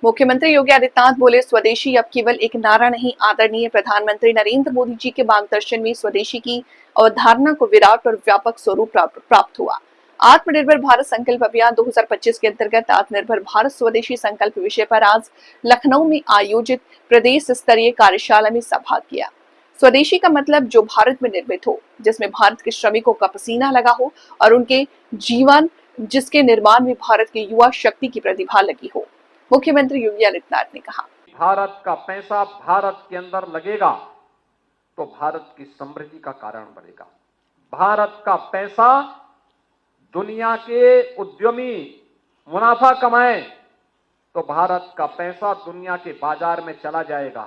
मुख्यमंत्री योगी आदित्यनाथ बोले, स्वदेशी अब केवल एक नारा नहीं, आदरणीय प्रधानमंत्री नरेंद्र मोदी जी के मार्गदर्शन में स्वदेशी की अवधारणा को विराट और व्यापक स्वरूप प्राप्त हुआ। आत्मनिर्भर भारत संकल्प अभियान 2025 के अंतर्गत आत्मनिर्भर भारत स्वदेशी संकल्प विषय पर आज लखनऊ में आयोजित प्रदेश स्तरीय कार्यशाला में संवाद किया। स्वदेशी का मतलब जो भारत में निर्मित हो, जिसमें भारत के श्रमिकों का पसीना लगा हो और उनके जीवन जिसके निर्माण में भारत की युवा शक्ति की प्रतिभा लगी हो। मुख्यमंत्री योगी आदित्यनाथ ने कहा, भारत का पैसा भारत के अंदर लगेगा तो भारत की समृद्धि का कारण बनेगा। भारत का पैसा दुनिया के उद्यमी मुनाफा कमाएं तो भारत का पैसा दुनिया के बाजार में चला जाएगा।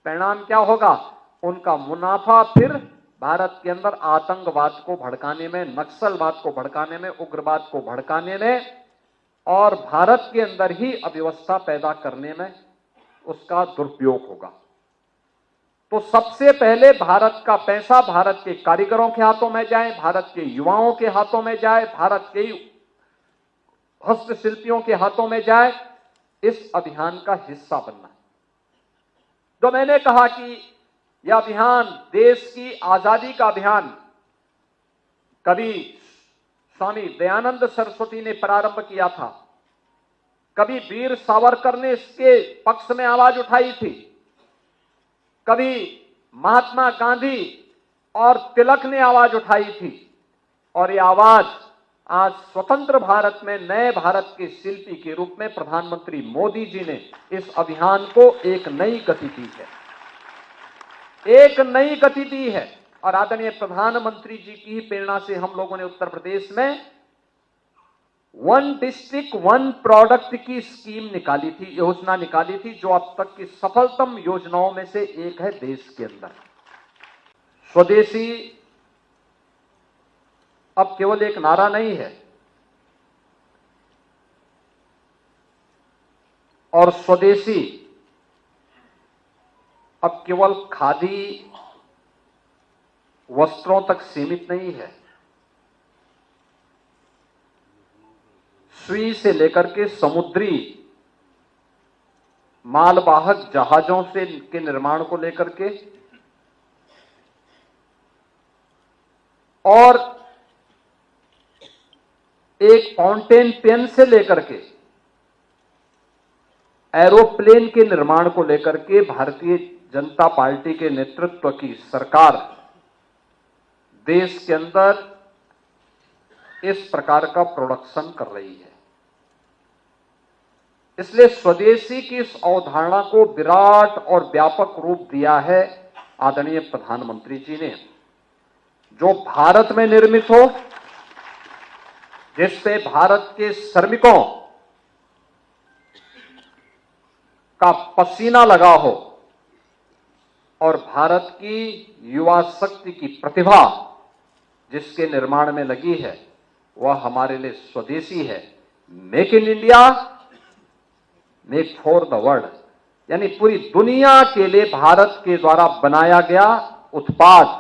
परिणाम क्या होगा? उनका मुनाफा फिर भारत के अंदर आतंकवाद को भड़काने में, नक्सलवाद को भड़काने में, उग्रवाद को भड़काने में और भारत के अंदर ही अव्यवस्था पैदा करने में उसका दुरुपयोग होगा। तो सबसे पहले भारत का पैसा भारत के कारीगरों के हाथों में जाए, भारत के युवाओं के हाथों में जाए, भारत के हस्तशिल्पियों के हाथों में जाए, इस अभियान का हिस्सा बनना। जो मैंने कहा कि यह अभियान देश की आजादी का अभियान कभी स्वामी दयानंद सरस्वती ने प्रारंभ किया था, कभी वीर सावरकर ने इसके पक्ष में आवाज उठाई थी, कभी महात्मा गांधी और तिलक ने आवाज उठाई थी और यह आवाज आज स्वतंत्र भारत में नए भारत के शिल्पी के रूप में प्रधानमंत्री मोदी जी ने इस अभियान को एक नई गति दी है, एक नई गति दी है। और आदरणीय प्रधानमंत्री जी की ही प्रेरणा से हम लोगों ने उत्तर प्रदेश में वन डिस्ट्रिक्ट वन प्रोडक्ट की स्कीम निकाली थी, योजना निकाली थी, जो अब तक की सफलतम योजनाओं में से एक है देश के अंदर। स्वदेशी अब केवल एक नारा नहीं है और स्वदेशी अब केवल खादी वस्त्रों तक सीमित नहीं है। सुई से लेकर के समुद्री मालवाहक जहाजों से के निर्माण को लेकर के और एक फाउंटेन पेन से लेकर के एरोप्लेन के निर्माण को लेकर के भारतीय जनता पार्टी के नेतृत्व की सरकार देश के अंदर इस प्रकार का प्रोडक्शन कर रही है। इसलिए स्वदेशी की इस अवधारणा को विराट और व्यापक रूप दिया है आदरणीय प्रधानमंत्री जी ने। जो भारत में निर्मित हो, जिससे भारत के श्रमिकों का पसीना लगा हो और भारत की युवा शक्ति की प्रतिभा जिसके निर्माण में लगी है, वह हमारे लिए स्वदेशी है। Make in India, make for the world, यानी पूरी दुनिया के लिए भारत के द्वारा बनाया गया उत्पाद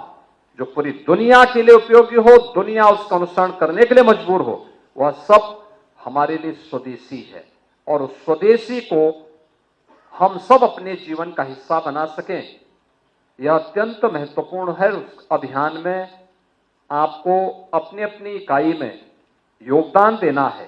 जो पूरी दुनिया के लिए उपयोगी हो, दुनिया उसका अनुसरण करने के लिए मजबूर हो, वह सब हमारे लिए स्वदेशी है। और उस स्वदेशी को हम सब अपने जीवन का हिस्सा बना सकें, यह अत्यंत महत्वपूर्ण है। उस अभियान में आपको अपनी अपनी इकाई में योगदान देना है।